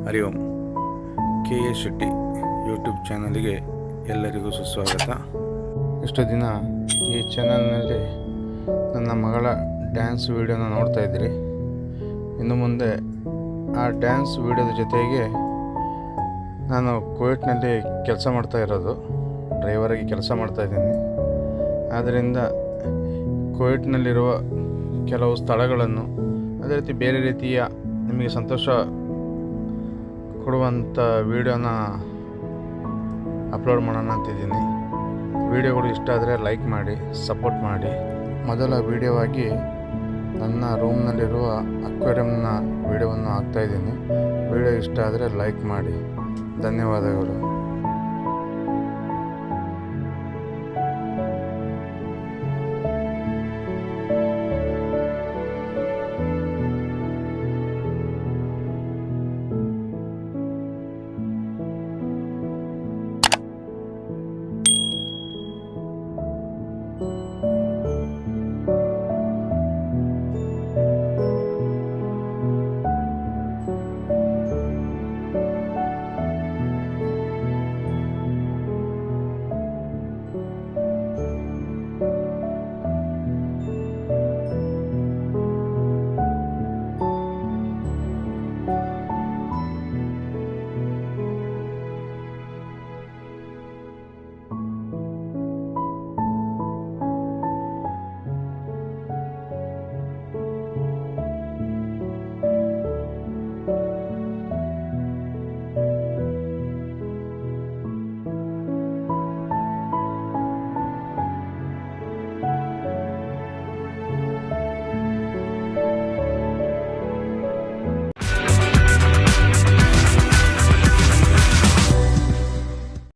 Hari Om. K A Shetty YouTube ಚಾನಲ್ಗೆ ಎಲ್ಲರಿಗೂ ಸುಸ್ವಾಗತ. ಇಷ್ಟು ದಿನ ಈ ಚಾನಲ್ನಲ್ಲಿ ನನ್ನ ಮಗಳ ಡ್ಯಾನ್ಸ್ ವೀಡಿಯೋನ ನೋಡ್ತಾ ಇದ್ರಿ. ಇನ್ನು ಮುಂದೆ ಆ ಡ್ಯಾನ್ಸ್ ವೀಡಿಯೋದ ಜೊತೆಗೆ ನಾನು ಕುವೈಟ್ನಲ್ಲಿ ಕೆಲಸ ಮಾಡ್ತಾ ಇರೋದು, ಡ್ರೈವರಾಗಿ ಕೆಲಸ ಮಾಡ್ತಾಯಿದ್ದೀನಿ. ಆದ್ದರಿಂದ ಕುವೈಟ್ನಲ್ಲಿರುವ ಕೆಲವು ಸ್ಥಳಗಳನ್ನು, ಅದೇ ರೀತಿ ಬೇರೆ ರೀತಿಯ ನಿಮಗೆ ಸಂತೋಷ ಕೊಡುವಂಥ ವೀಡಿಯೋನ ಅಪ್ಲೋಡ್ ಮಾಡೋಣ ಅಂತಿದ್ದೀನಿ. ವೀಡಿಯೋಗಳು ಇಷ್ಟ ಆದರೆ ಲೈಕ್ ಮಾಡಿ, ಸಪೋರ್ಟ್ ಮಾಡಿ. ಮೊದಲ ವೀಡಿಯೋವಾಗಿ ನನ್ನ ರೂಮ್ನಲ್ಲಿರುವ ಅಕ್ವೇರಿಯಂನ ವೀಡಿಯೋವನ್ನು ಹಾಕ್ತಾಯಿದ್ದೀನಿ. ವೀಡಿಯೋ ಇಷ್ಟ ಆದರೆ ಲೈಕ್ ಮಾಡಿ. ಧನ್ಯವಾದಗಳು.